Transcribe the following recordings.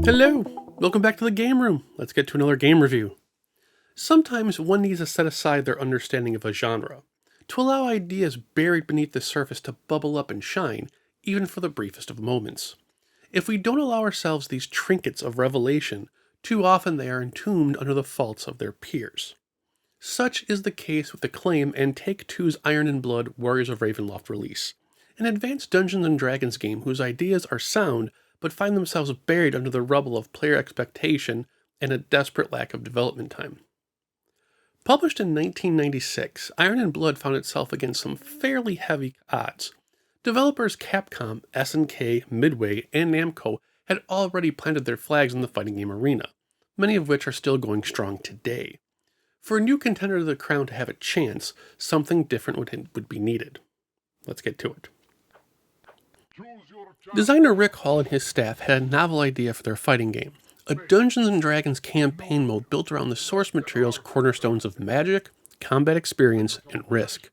Hello! Welcome back to the game room. Let's get to another game review. Sometimes one needs to set aside their understanding of a genre, to allow ideas buried beneath the surface to bubble up and shine, even for the briefest of moments. If we don't allow ourselves these trinkets of revelation, too often they are entombed under the faults of their peers. Such is the case with Acclaim and Take-Two's Iron and Blood Warriors of Ravenloft release, an advanced Dungeons & Dragons game whose ideas are sound but find themselves buried under the rubble of player expectation and a desperate lack of development time. Published in 1996, Iron and Blood found itself against some fairly heavy odds. Developers Capcom, SNK, Midway, and Namco had already planted their flags in the fighting game arena, many of which are still going strong today. For a new contender to the crown to have a chance, something different would be needed. Let's get to it. Designer Rick Hall and his staff had a novel idea for their fighting game, a Dungeons & Dragons campaign mode built around the source material's cornerstones of magic, combat experience, and risk.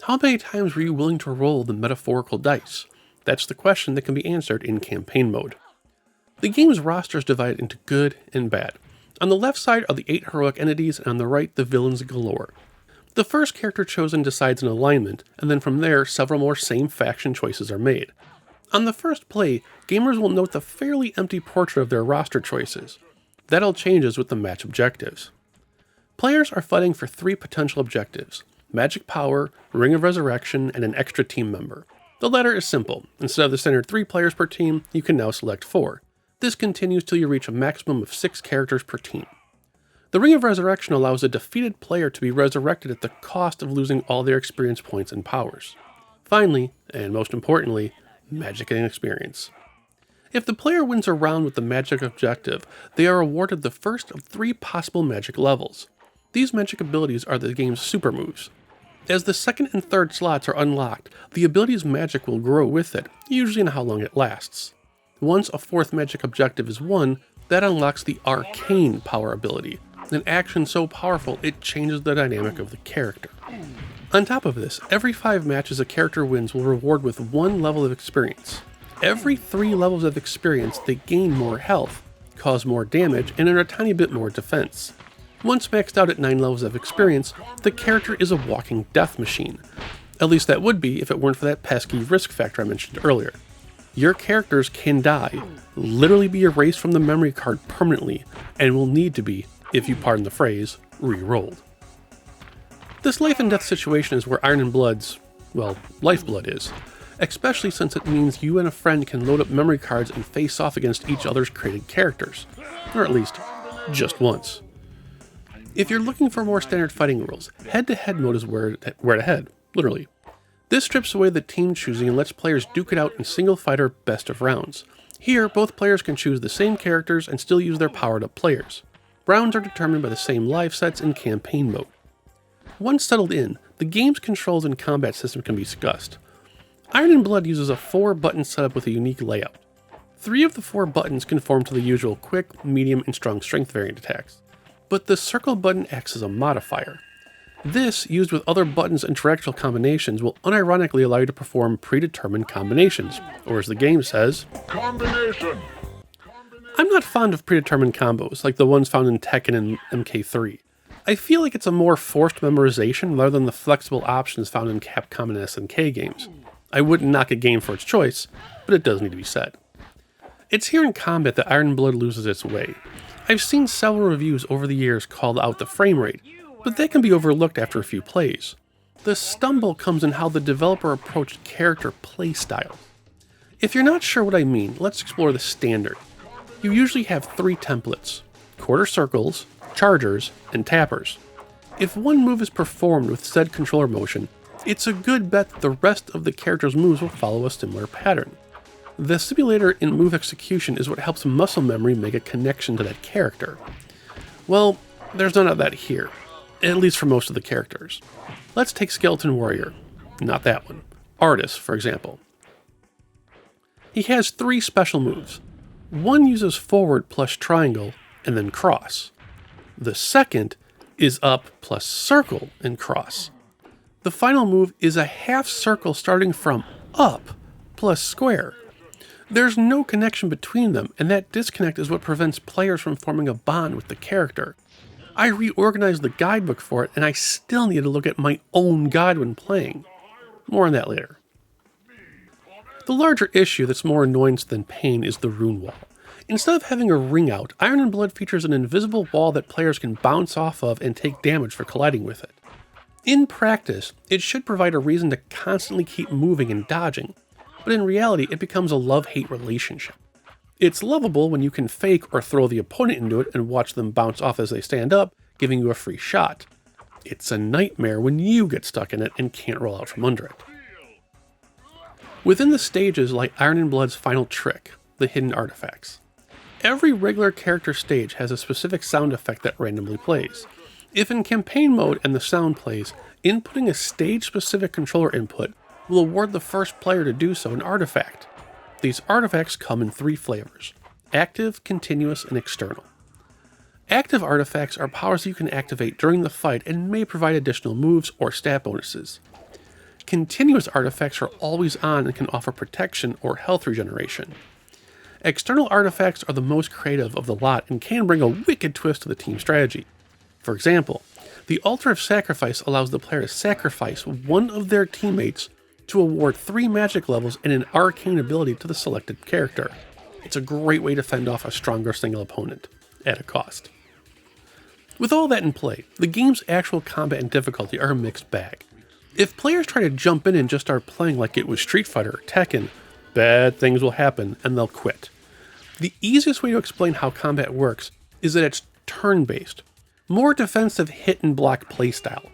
How many times were you willing to roll the metaphorical dice? That's the question that can be answered in campaign mode. The game's roster is divided into good and bad. On the left side are the 8 heroic entities, and on the right the villains galore. The first character chosen decides an alignment, and then from there several more same faction choices are made. On the first play, gamers will note the fairly empty portrait of their roster choices. That all changes with the match objectives. Players are fighting for 3 potential objectives: magic power, Ring of Resurrection, and an extra team member. The latter is simple. Instead of the standard 3 players per team, you can now select 4. This continues till you reach a maximum of 6 characters per team. The Ring of Resurrection allows a defeated player to be resurrected at the cost of losing all their experience points and powers. Finally, and most importantly, magic and experience. If the player wins a round with the magic objective, they are awarded the first of 3 possible magic levels. These magic abilities are the game's super moves. As the second and third slots are unlocked, the ability's magic will grow with it, usually in how long it lasts. Once a 4th magic objective is won, that unlocks the Arcane power ability, an action so powerful it changes the dynamic of the character. On top of this, every 5 matches a character wins will reward with 1 level of experience. Every 3 levels of experience, they gain more health, cause more damage, and earn a tiny bit more defense. Once maxed out at 9 levels of experience, the character is a walking death machine. At least that would be if it weren't for that pesky risk factor I mentioned earlier. Your characters can die, literally be erased from the memory card permanently, and will need to be, if you pardon the phrase, re-rolled. This life and death situation is where Iron and Blood's, lifeblood is, especially since it means you and a friend can load up memory cards and face off against each other's created characters, or at least, just once. If you're looking for more standard fighting rules, head-to-head mode is where to head, literally. This strips away the team choosing and lets players duke it out in single fighter best of rounds. Here, both players can choose the same characters and still use their powered up players. Rounds are determined by the same life sets in campaign mode. Once settled in, the game's controls and combat system can be discussed. Iron and Blood uses a 4-button setup with a unique layout. 3 of the 4 buttons conform to the usual quick, medium, and strong strength variant attacks, but the circle button acts as a modifier. This, used with other buttons and directional combinations, will unironically allow you to perform predetermined combinations, or as the game says, combination! I'm not fond of predetermined combos, like the ones found in Tekken and MK3. I feel like it's a more forced memorization rather than the flexible options found in Capcom and SNK games. I wouldn't knock a game for its choice, but it does need to be said. It's here in combat that Iron Blood loses its way. I've seen several reviews over the years call out the frame rate, but that can be overlooked after a few plays. The stumble comes in how the developer approached character playstyle. If you're not sure what I mean, let's explore the standard. You usually have 3 templates: quarter circles, chargers, and tappers. If one move is performed with said controller motion, it's a good bet that the rest of the character's moves will follow a similar pattern. The simulator in move execution is what helps muscle memory make a connection to that character. Well, there's none of that here, at least for most of the characters. Let's take Skeleton Warrior. Not that one. Artis, for example. He has 3 special moves. One uses forward plus triangle, and then cross. The second is up plus circle and cross. The final move is a half circle starting from up plus square. There's no connection between them, and that disconnect is what prevents players from forming a bond with the character. I reorganized the guidebook for it, and I still need to look at my own guide when playing. More on that later. The larger issue that's more annoyance than pain is the rune wall. Instead of having a ring out, Iron and Blood features an invisible wall that players can bounce off of and take damage for colliding with it. In practice, it should provide a reason to constantly keep moving and dodging, but in reality it becomes a love-hate relationship. It's lovable when you can fake or throw the opponent into it and watch them bounce off as they stand up, giving you a free shot. It's a nightmare when you get stuck in it and can't roll out from under it. Within the stages lie Iron and Blood's final trick, the hidden artifacts. Every regular character stage has a specific sound effect that randomly plays. If in campaign mode and the sound plays, inputting a stage-specific controller input will award the first player to do so an artifact. These artifacts come in 3 flavors: active, continuous, and external. Active artifacts are powers you can activate during the fight and may provide additional moves or stat bonuses. Continuous artifacts are always on and can offer protection or health regeneration. External artifacts are the most creative of the lot and can bring a wicked twist to the team strategy. For example, the Altar of Sacrifice allows the player to sacrifice one of their teammates to award 3 magic levels and an arcane ability to the selected character. It's a great way to fend off a stronger single opponent, at a cost. With all that in play, the game's actual combat and difficulty are a mixed bag. If players try to jump in and just start playing like it was Street Fighter or Tekken, bad things will happen and they'll quit. The easiest way to explain how combat works is that it's turn-based, more defensive hit and block playstyle.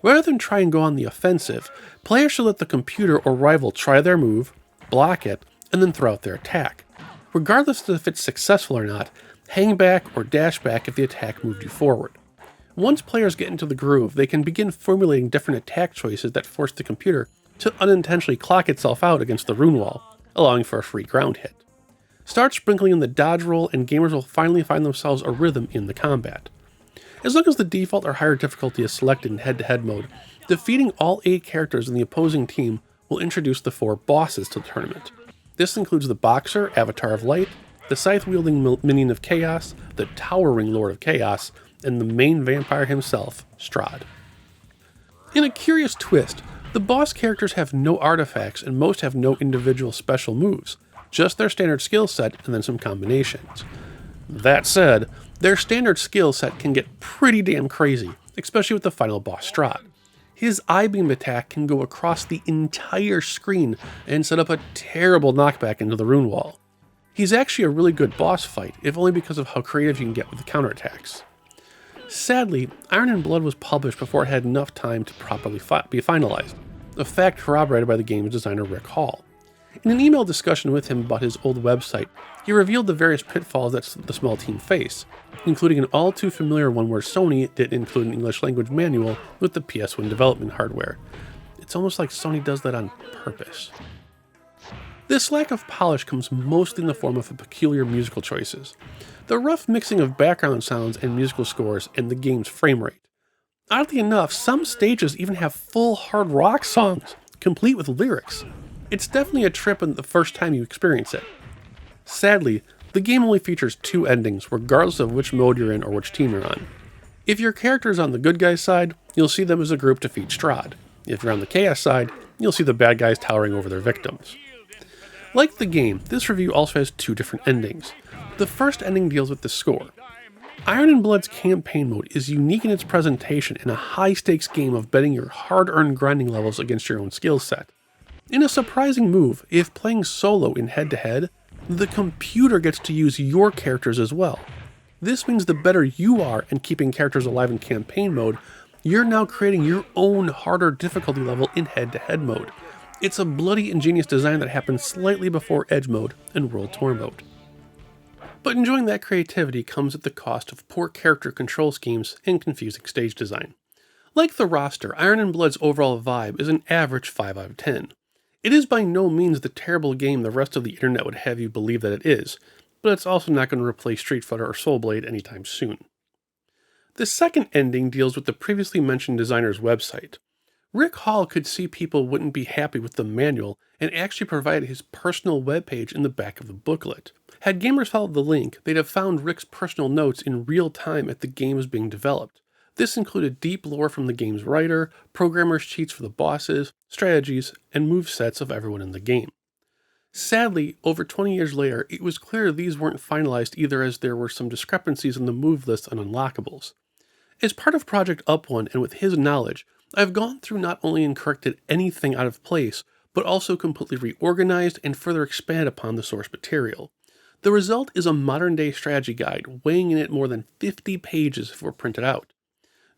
Rather than try and go on the offensive, players should let the computer or rival try their move, block it, and then throw out their attack. Regardless of if it's successful or not, hang back or dash back if the attack moved you forward. Once players get into the groove, they can begin formulating different attack choices that force the computer to unintentionally clock itself out against the rune wall, allowing for a free ground hit. Start sprinkling in the dodge roll and gamers will finally find themselves a rhythm in the combat. As long as the default or higher difficulty is selected in head-to-head mode, defeating all 8 characters in the opposing team will introduce the 4 bosses to the tournament. This includes the Boxer, Avatar of Light, the Scythe-wielding Minion of Chaos, the Towering Lord of Chaos, and the main vampire himself, Strahd. In a curious twist, the boss characters have no artifacts and most have no individual special moves, just their standard skill set and then some combinations. That said, their standard skill set can get pretty damn crazy, especially with the final boss Strahd. His I-beam attack can go across the entire screen and set up a terrible knockback into the rune wall. He's actually a really good boss fight, if only because of how creative you can get with the counterattacks. Sadly, Iron and Blood was published before it had enough time to properly be finalized, a fact corroborated by the game's designer Rick Hall. In an email discussion with him about his old website, he revealed the various pitfalls that the small team face, including an all too familiar one where Sony didn't include an English language manual with the PS1 development hardware. It's almost like Sony does that on purpose. This lack of polish comes mostly in the form of peculiar musical choices, the rough mixing of background sounds and musical scores, and the game's frame rate. Oddly enough, some stages even have full hard rock songs, complete with lyrics. It's definitely a trip the first time you experience it. Sadly, the game only features 2 endings, regardless of which mode you're in or which team you're on. If your character is on the good guy's side, you'll see them as a group defeat Strahd. If you're on the chaos side, you'll see the bad guys towering over their victims. Like the game, this review also has 2 different endings. The first ending deals with the score. Iron and Blood's campaign mode is unique in its presentation in a high-stakes game of betting your hard-earned grinding levels against your own skill set. In a surprising move, if playing solo in head-to-head, the computer gets to use your characters as well. This means the better you are in keeping characters alive in campaign mode, you're now creating your own harder difficulty level in head-to-head mode. It's a bloody ingenious design that happens slightly before Edge mode and World Tour mode. But enjoying that creativity comes at the cost of poor character control schemes and confusing stage design. Like the roster, Iron and Blood's overall vibe is an average 5 out of 10. It is by no means the terrible game the rest of the internet would have you believe that it is, but it's also not going to replace Street Fighter or Soul Blade anytime soon. The second ending deals with the previously mentioned designer's website. Rick Hall could see people wouldn't be happy with the manual and actually provided his personal webpage in the back of the booklet. Had gamers followed the link, they'd have found Rick's personal notes in real time as the game was being developed. This included deep lore from the game's writer, programmer's cheats for the bosses, strategies, and movesets of everyone in the game. Sadly, over 20 years later, it was clear these weren't finalized either, as there were some discrepancies in the move list and unlockables. As part of Project Up One and with his knowledge, I've gone through not only and corrected anything out of place, but also completely reorganized and further expanded upon the source material. The result is a modern-day strategy guide weighing in at more than 50 pages if it were printed out.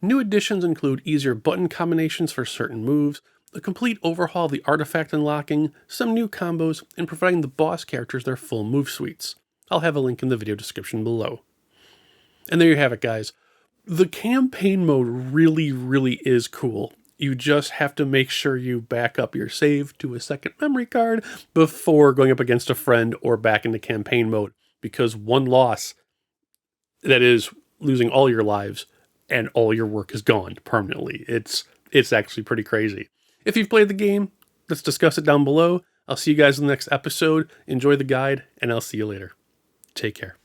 New additions include easier button combinations for certain moves, a complete overhaul of the artifact unlocking, some new combos, and providing the boss characters their full move suites. I'll have a link in the video description below. And there you have it, guys. The campaign mode really is cool. You just have to make sure you back up your save to a second memory card before going up against a friend or back into campaign mode, because one loss, that is losing all your lives and all your work is gone permanently. It's actually pretty crazy. If you've played the game, let's discuss it down below. I'll see you guys in the next episode. Enjoy the guide, and I'll see you later. Take care.